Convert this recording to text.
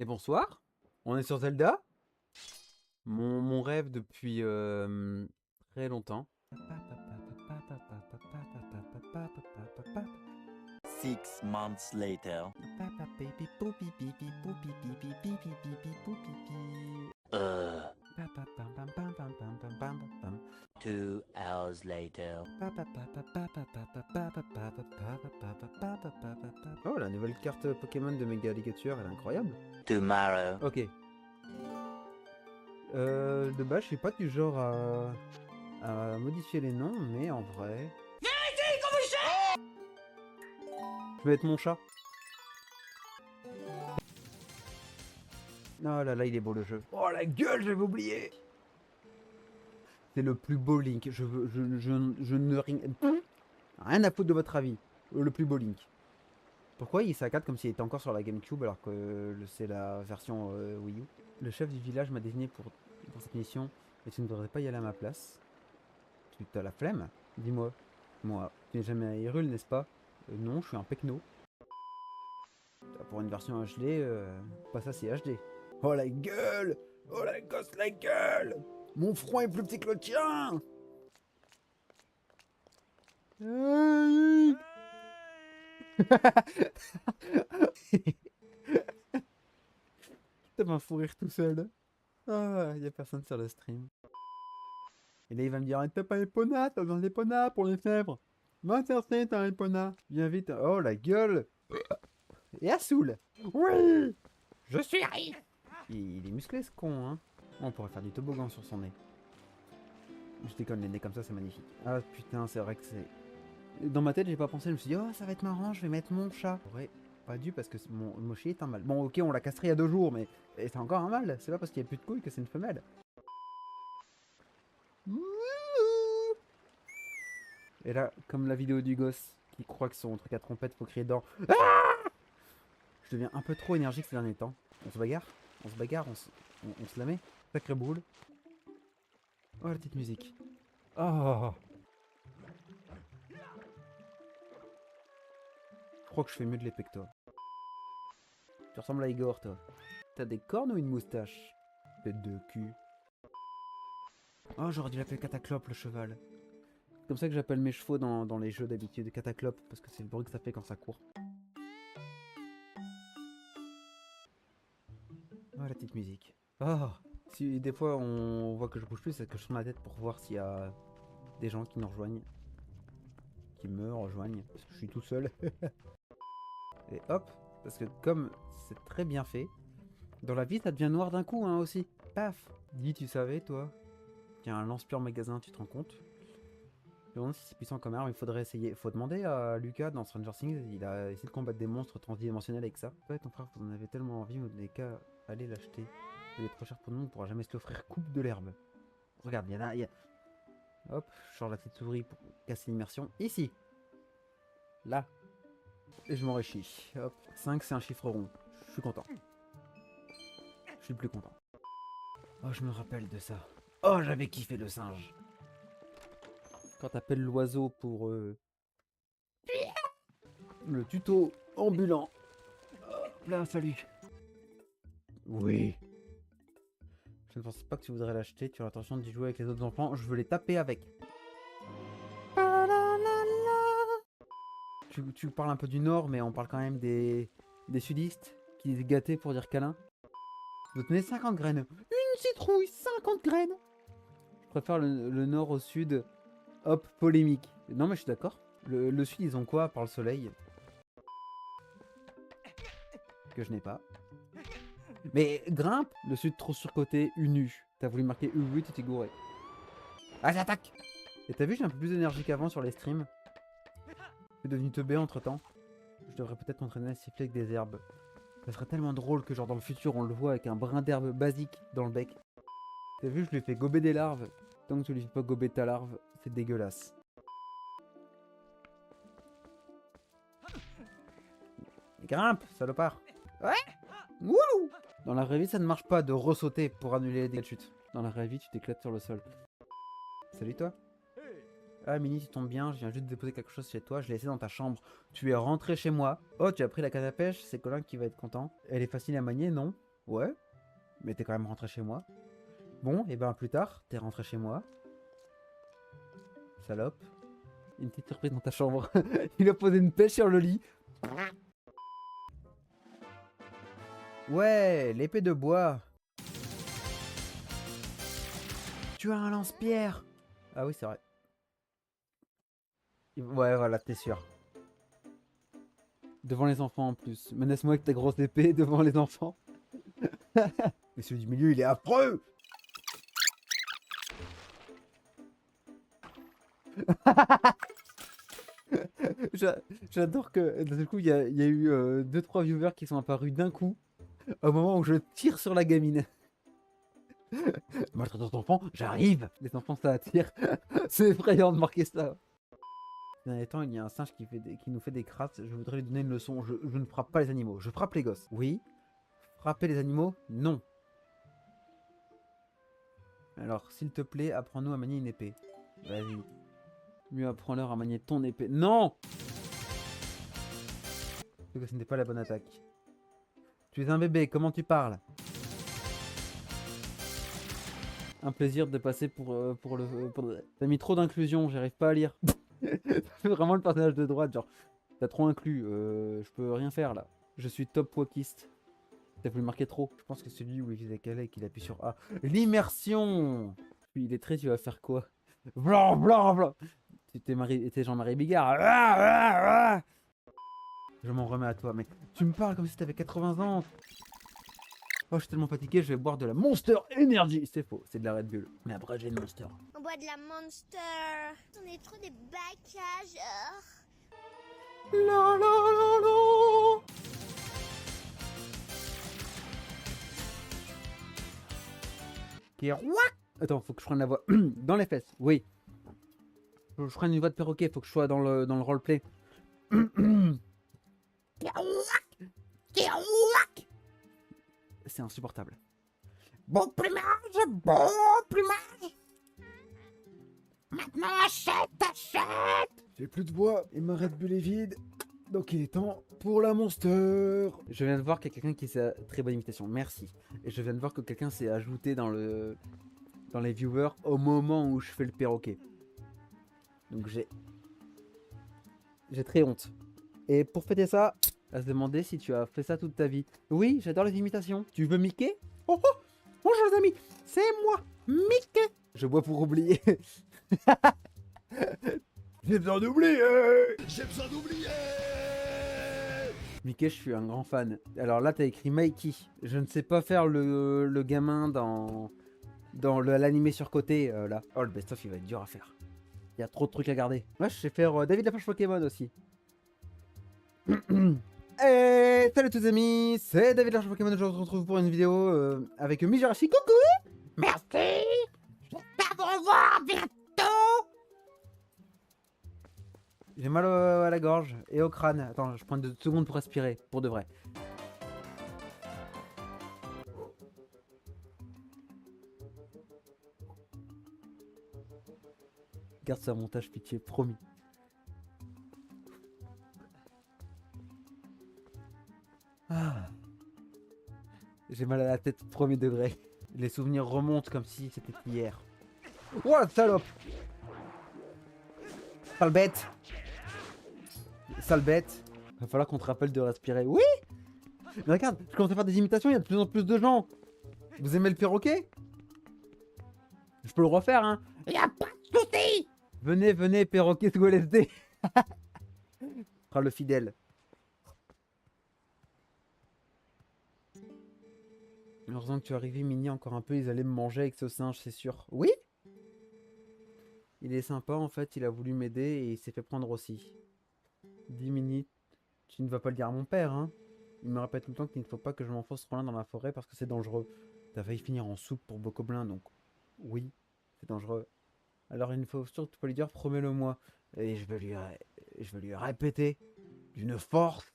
Et bonsoir, on est sur Zelda. Mon rêve depuis très longtemps. 6 months later. Uh, 2 hours later. Oh, la nouvelle carte Pokémon de Mega Alligator, elle est incroyable. Tomorrow. Ok. De base, je suis pas du genre à modifier les noms, mais en vrai... Je vais être mon chat. Oh là là, il est beau le jeu. Oh la gueule, j'avais oublié. C'est le plus beau Link. Je ne rien à foutre de votre avis. Le plus beau Link. Pourquoi il s'accade comme s'il était encore sur la GameCube alors que c'est la version Wii U? Le chef du village m'a désigné pour cette mission et tu ne devrais pas y aller à ma place. Tu as la flemme? Dis-moi. Moi, tu n'es jamais à Hyrule, n'est-ce pas? Non, je suis un pecno. Pour une version HD, pas ça c'est HD. Oh la gueule! Oh la gosse la gueule! Mon front est plus petit que le tien! T'as un fou rire tout seul. Ah, y a personne sur le stream. Et là, il va me dire, t'as pas Epona, t'as besoin d'Epona pour les fèvres. Va chercher ta Epona. Viens vite. Oh, la gueule. Et Assoul. Oui. Je suis riche. Il est musclé, ce con, hein. On pourrait faire du toboggan sur son nez. Je déconne, les nez comme ça, c'est magnifique. Ah, putain, c'est vrai que c'est... Dans ma tête, j'ai pas pensé, je me suis dit, oh, ça va être marrant, je vais mettre mon chat. J'aurais pas dû parce que mon chien est un mâle. Bon, ok, on l'a castré il y a 2 jours, mais c'est encore un mâle. C'est pas parce qu'il y a plus de couilles que c'est une femelle. Et là, comme la vidéo du gosse qui croit que son truc à trompette faut crier dedans. Ah, je deviens un peu trop énergique ces derniers temps. On se bagarre, on se la met. Sacré boule. Oh la petite musique. Oh. Je crois que je fais mieux de l'épée que toi. Tu ressembles à Igor, toi. T'as des cornes ou une moustache? Tête de cul. Oh, j'aurais dû l'appeler Cataclope, le cheval. C'est comme ça que j'appelle mes chevaux dans les jeux d'habitude, Cataclope, parce que c'est le bruit que ça fait quand ça court. Oh, la petite musique. Oh. Si des fois on voit que je bouge plus, c'est que je tourne la tête pour voir s'il y a des gens qui nous rejoignent. Qui me rejoignent, parce que je suis tout seul. Et hop, parce que comme c'est très bien fait, dans la vie ça devient noir d'un coup, hein, aussi. Paf. Dis, tu savais, toi? Tiens, un lance-pierre magasin, tu te rends compte? Je me demande si c'est puissant comme arme, il faudrait essayer. Faut demander à Lucas dans Stranger Things, il a essayé de combattre des monstres transdimensionnels avec ça. Ouais, ton frère, vous en avez tellement envie, vous n'avez qu'à aller l'acheter. Il est trop cher pour nous, on pourra jamais se l'offrir. Coupe de l'herbe. Regarde, il y en a. Hop, je change la petite souris pour casser l'immersion. Ici. Là. Et je m'enrichis. Hop. 5, c'est un chiffre rond. Je suis content. Je suis plus content. Oh, je me rappelle de ça. Oh, j'avais kiffé le singe. Quand t'appelles l'oiseau pour le tuto ambulant. Hop là, salut. Oui. Je ne pensais pas que tu voudrais l'acheter. Tu as l'intention d'y jouer avec les autres enfants. Je veux les taper avec. Tu parles un peu du nord, mais on parle quand même des sudistes qui disent gâtés pour dire câlin. Vous tenez 50 graines. Une citrouille, 50 graines. Je préfère le nord au sud. Hop, polémique. Non, mais je suis d'accord. Le sud, ils ont quoi par le soleil? Que je n'ai pas. Mais grimpe. Le sud trop surcoté, Unu. T'as voulu marquer U8 et t'es gouré. Ah, j'attaque. Et t'as vu, j'ai un peu plus d'énergie qu'avant sur les streams. Je suis devenu teubé entre temps. Je devrais peut-être m'entraîner à siffler avec des herbes. Ça serait tellement drôle que genre dans le futur on le voit avec un brin d'herbe basique dans le bec. T'as vu, je lui fais gober des larves. Tant que tu lui fais pas gober ta larve, c'est dégueulasse. Grimpe, salopard. Ouais. Wouh. Dans la vraie vie, ça ne marche pas de ressauter pour annuler les dégâts de chute. Dans la vraie vie, tu t'éclates sur le sol. Salut toi. Ah Mini, tu tombes bien, je viens juste de déposer quelque chose chez toi, je l'ai laissé dans ta chambre. Tu es rentré chez moi. Oh, tu as pris la canne à pêche, c'est Colin qui va être content. Elle est facile à manier, non? Ouais. Mais t'es quand même rentré chez moi. Bon, et ben plus tard, t'es rentré chez moi. Salope. Une petite surprise dans ta chambre. Il a posé une pêche sur le lit. Ouais, l'épée de bois. Tu as un lance-pierre. Ah oui, c'est vrai. Ouais, voilà, t'es sûr. Devant les enfants en plus. Menace-moi avec ta grosse épée devant les enfants. Mais celui du milieu, il est affreux. J'adore que d'un coup, il y a eu 2-3 viewers qui sont apparus d'un coup au moment où je tire sur la gamine. Maltraitance d'enfant, j'arrive. Les enfants, ça attire. C'est effrayant de marquer ça. Ces derniers temps, il y a un singe qui nous fait des crasses. Je voudrais lui donner une leçon. Je ne frappe pas les animaux. Je frappe les gosses. Oui. Frapper les animaux, non. Alors, s'il te plaît, apprends-nous à manier une épée. Vas-y. Mieux apprends-leur à manier ton épée. Non! Parce que ce n'était pas la bonne attaque. Tu es un bébé, comment tu parles? Un plaisir de passer pour le... T'as mis trop d'inclusion, j'arrive pas à lire. C'est vraiment le personnage de droite, genre... T'as trop inclus, je peux rien faire là. Je suis top wokiste. T'as voulu marquer trop. Je pense que c'est celui où il faisait calais et qu'il appuie sur A. L'immersion! Puis il est très, tu vas faire quoi? Blanc, blanc, blanc! T'es Jean-Marie Bigard. Ah, ah, ah. Je m'en remets à toi, mais tu me parles comme si t'avais 80 ans. Oh, je suis tellement fatigué, je vais boire de la Monster Energy. C'est faux, c'est de la Red Bull. Mais après, j'ai une Monster. On boit de la Monster. On est trop des backageurs. La la la la. Kirouac. Attends, faut que je prenne la voix dans les fesses. Oui. Faut que je prenne une voix de perroquet, faut que je sois dans le roleplay. C'est insupportable. Bon plumage, bon plumage. Maintenant achète. J'ai plus de voix et ma Red Bull est vide. Donc il est temps pour la Monster. Je viens de voir qu'il y a quelqu'un qui s'est... Très bonne imitation, merci. Et je viens de voir que quelqu'un s'est ajouté dans les viewers au moment où je fais le perroquet. Donc j'ai très honte. Et pour fêter ça, à se demander si tu as fait ça toute ta vie. Oui, j'adore les imitations. Tu veux Mickey? Oh oh! Bonjour les amis, c'est moi, Mickey. Je bois pour oublier. J'ai besoin d'oublier. J'ai besoin d'oublier. Mickey, je suis un grand fan. Alors là, t'as écrit Mikey. Je ne sais pas faire le gamin dans l'animé surcoté là. Oh, le best-of, il va être dur à faire. Il y a trop de trucs à garder. Moi, je sais faire David la Pêche Pokémon aussi. Et salut tous les amis, c'est David la Pêche Pokémon. Je vous retrouve pour une vidéo avec Mijarashi. Coucou. Merci. J'espère vous revoir bientôt. J'ai mal à la gorge et au crâne. Attends, je prends 2 secondes pour respirer, pour de vrai. Garde ça montage, pitié, promis. Ah. J'ai mal à la tête, premier degré. Les souvenirs remontent comme si c'était hier. Oh la salope! Sale bête! Sale bête! Va falloir qu'on te rappelle de respirer. Oui! Mais regarde, je commence à faire des imitations, il y a de plus en plus de gens. Vous aimez le perroquet? Je peux le refaire, hein? Y'a pas de soucis! Venez, venez, perroquet sous LSD. Fera le fidèle. Heureusement que tu es arrivé, Mini, encore un peu, ils allaient me manger avec ce singe, c'est sûr. Oui? Il est sympa, en fait, il a voulu m'aider et il s'est fait prendre aussi. Dis, Mini, tu ne vas pas le dire à mon père, hein? Il me répète tout le temps qu'il ne faut pas que je m'enfonce trop loin dans la forêt parce que c'est dangereux. T'as failli finir en soupe pour Bocoblin, donc oui, c'est dangereux. Alors il ne faut surtout pas lui dire, promets-le moi. Et je vais lui répéter d'une force.